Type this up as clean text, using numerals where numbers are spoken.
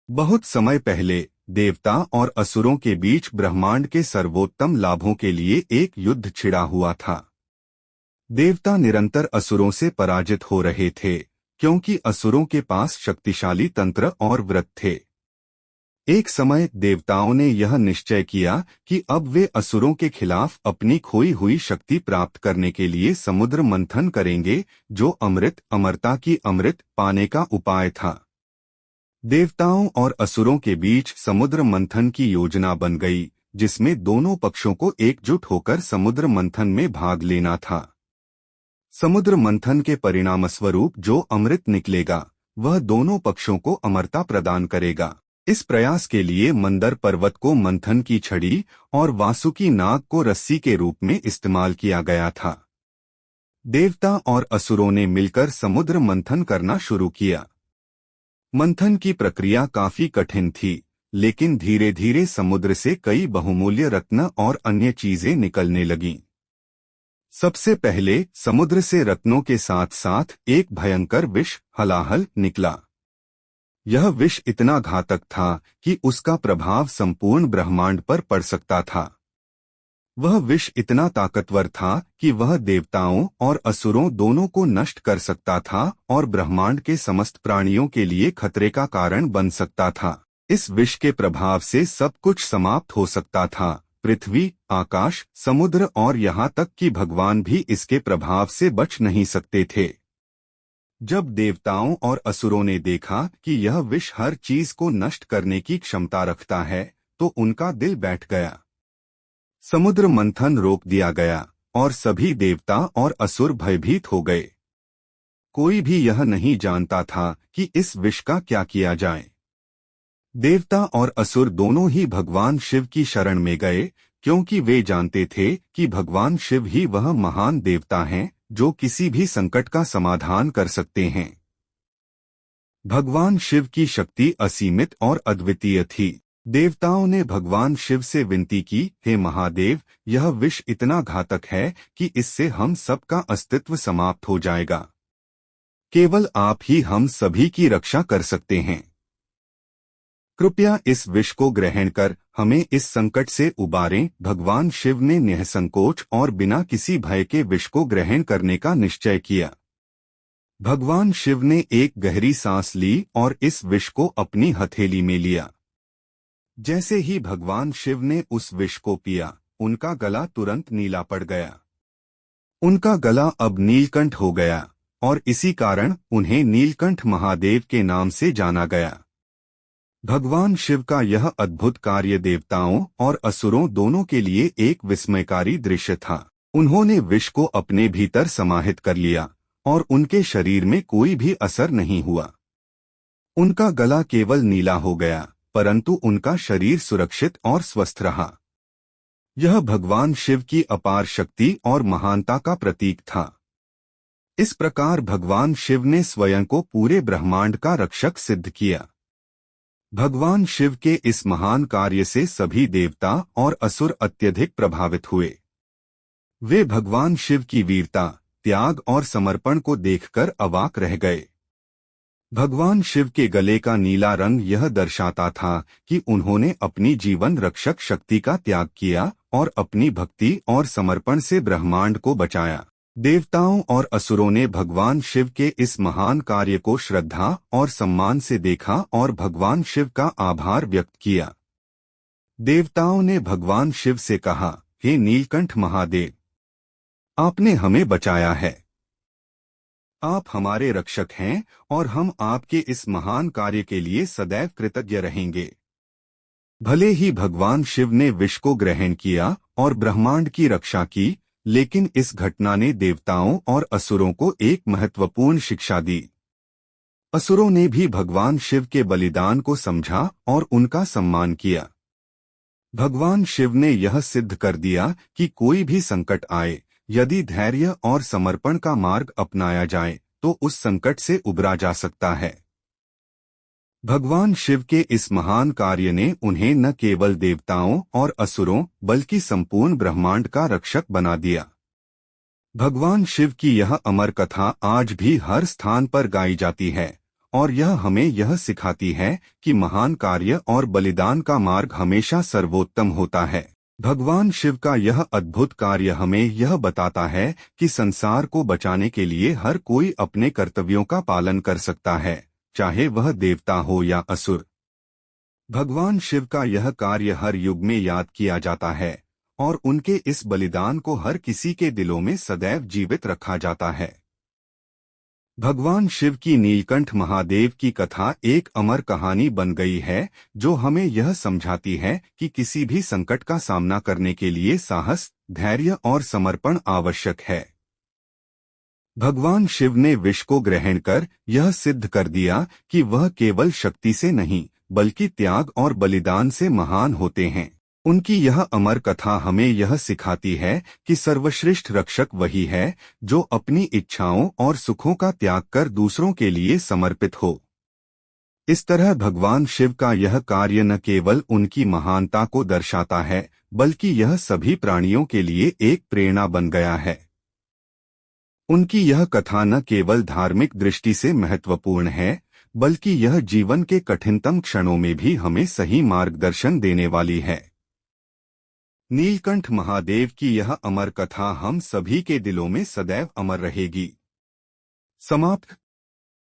बहुत समय पहले देवता और असुरों के बीच ब्रह्मांड के सर्वोत्तम लाभों के लिए एक युद्ध छिड़ा हुआ था। देवता निरंतर असुरों से पराजित हो रहे थे, क्योंकि असुरों के पास शक्तिशाली तंत्र और व्रत थे। एक समय देवताओं ने यह निश्चय किया कि अब वे असुरों के खिलाफ अपनी खोई हुई शक्ति प्राप्त करने के लिए समुद्र मंथन करेंगे, जो अमरता की अमृत पाने का उपाय था। देवताओं और असुरों के बीच समुद्र मंथन की योजना बन गई, जिसमें दोनों पक्षों को एकजुट होकर समुद्र मंथन में भाग लेना था। समुद्र मंथन के परिणामस्वरूप जो अमृत निकलेगा, वह दोनों पक्षों को अमरता प्रदान करेगा। इस प्रयास के लिए मंदर पर्वत को मंथन की छड़ी और वासुकी नाग को रस्सी के रूप में इस्तेमाल किया गया था। देवता और असुरों ने मिलकर समुद्र मंथन करना शुरू किया। मंथन की प्रक्रिया काफी कठिन थी, लेकिन धीरे धीरे समुद्र से कई बहुमूल्य रत्न और अन्य चीजें निकलने लगीं। सबसे पहले समुद्र से रत्नों के साथ साथ एक भयंकर विष हलाहल निकला। यह विष इतना घातक था कि उसका प्रभाव संपूर्ण ब्रह्मांड पर पड़ सकता था। वह विष इतना ताकतवर था कि वह देवताओं और असुरों दोनों को नष्ट कर सकता था और ब्रह्मांड के समस्त प्राणियों के लिए खतरे का कारण बन सकता था। इस विष के प्रभाव से सब कुछ समाप्त हो सकता था। पृथ्वी, आकाश, समुद्र और यहाँ तक कि भगवान भी इसके प्रभाव से बच नहीं सकते थे। जब देवताओं और असुरों ने देखा कि यह विष हर चीज को नष्ट करने की क्षमता रखता है, तो उनका दिल बैठ गया। समुद्र मंथन रोक दिया गया और सभी देवता और असुर भयभीत हो गए। कोई भी यह नहीं जानता था कि इस विष का क्या किया जाए। देवता और असुर दोनों ही भगवान शिव की शरण में गए, क्योंकि वे जानते थे कि भगवान शिव ही वह महान देवता हैं जो किसी भी संकट का समाधान कर सकते हैं। भगवान शिव की शक्ति असीमित और अद्वितीय थी। देवताओं ने भगवान शिव से विनती की, हे महादेव, यह विष इतना घातक है कि इससे हम सबका अस्तित्व समाप्त हो जाएगा। केवल आप ही हम सभी की रक्षा कर सकते हैं। कृपया इस विष को ग्रहण कर हमें इस संकट से उबारें। भगवान शिव ने निःसंकोच और बिना किसी भय के विष को ग्रहण करने का निश्चय किया। भगवान शिव ने एक गहरी सांस ली और इस विष को अपनी हथेली में लिया। जैसे ही भगवान शिव ने उस विष को पिया, उनका गला तुरंत नीला पड़ गया। उनका गला अब नीलकंठ हो गया और इसी कारण उन्हें नीलकंठ महादेव के नाम से जाना गया। भगवान शिव का यह अद्भुत कार्य देवताओं और असुरों दोनों के लिए एक विस्मयकारी दृश्य था। उन्होंने विष को अपने भीतर समाहित कर लिया और उनके शरीर में कोई भी असर नहीं हुआ। उनका गला केवल नीला हो गया, परंतु उनका शरीर सुरक्षित और स्वस्थ रहा। यह भगवान शिव की अपार शक्ति और महानता का प्रतीक था। इस प्रकार भगवान शिव ने स्वयं को पूरे ब्रह्मांड का रक्षक सिद्ध किया। भगवान शिव के इस महान कार्य से सभी देवता और असुर अत्यधिक प्रभावित हुए। वे भगवान शिव की वीरता, त्याग और समर्पण को देखकर अवाक रह गए। भगवान शिव के गले का नीला रंग यह दर्शाता था कि उन्होंने अपनी जीवन रक्षक शक्ति का त्याग किया और अपनी भक्ति और समर्पण से ब्रह्मांड को बचाया। देवताओं और असुरों ने भगवान शिव के इस महान कार्य को श्रद्धा और सम्मान से देखा और भगवान शिव का आभार व्यक्त किया। देवताओं ने भगवान शिव से कहा, हे नीलकंठ महादेव, आपने हमें बचाया है। आप हमारे रक्षक हैं और हम आपके इस महान कार्य के लिए सदैव कृतज्ञ रहेंगे। भले ही भगवान शिव ने विष को ग्रहण किया और ब्रह्मांड की रक्षा की, लेकिन इस घटना ने देवताओं और असुरों को एक महत्वपूर्ण शिक्षा दी। असुरों ने भी भगवान शिव के बलिदान को समझा और उनका सम्मान किया। भगवान शिव ने यह सिद्ध कर दिया कि कोई भी संकट आए, यदि धैर्य और समर्पण का मार्ग अपनाया जाए, तो उस संकट से उबरा जा सकता है। भगवान शिव के इस महान कार्य ने उन्हें न केवल देवताओं और असुरों बल्कि संपूर्ण ब्रह्मांड का रक्षक बना दिया। भगवान शिव की यह अमर कथा आज भी हर स्थान पर गाई जाती है और यह हमें यह सिखाती है कि महान कार्य और बलिदान का मार्ग हमेशा सर्वोत्तम होता है। भगवान शिव का यह अद्भुत कार्य हमें यह बताता है कि संसार को बचाने के लिए हर कोई अपने कर्तव्यों का पालन कर सकता है, चाहे वह देवता हो या असुर। भगवान शिव का यह कार्य हर युग में याद किया जाता है और उनके इस बलिदान को हर किसी के दिलों में सदैव जीवित रखा जाता है। भगवान शिव की नीलकंठ महादेव की कथा एक अमर कहानी बन गई है, जो हमें यह समझाती है कि किसी भी संकट का सामना करने के लिए साहस, धैर्य और समर्पण आवश्यक है। भगवान शिव ने विष को ग्रहण कर यह सिद्ध कर दिया कि वह केवल शक्ति से नहीं बल्कि त्याग और बलिदान से महान होते हैं। उनकी यह अमर कथा हमें यह सिखाती है कि सर्वश्रेष्ठ रक्षक वही है जो अपनी इच्छाओं और सुखों का त्याग कर दूसरों के लिए समर्पित हो। इस तरह भगवान शिव का यह कार्य न केवल उनकी महानता को दर्शाता है, बल्कि यह सभी प्राणियों के लिए एक प्रेरणा बन गया है। उनकी यह कथा न केवल धार्मिक दृष्टि से महत्वपूर्ण है, बल्कि यह जीवन के कठिनतम क्षणों में भी हमें सही मार्गदर्शन देने वाली है। नीलकंठ महादेव की यह अमर कथा हम सभी के दिलों में सदैव अमर रहेगी। समाप्त।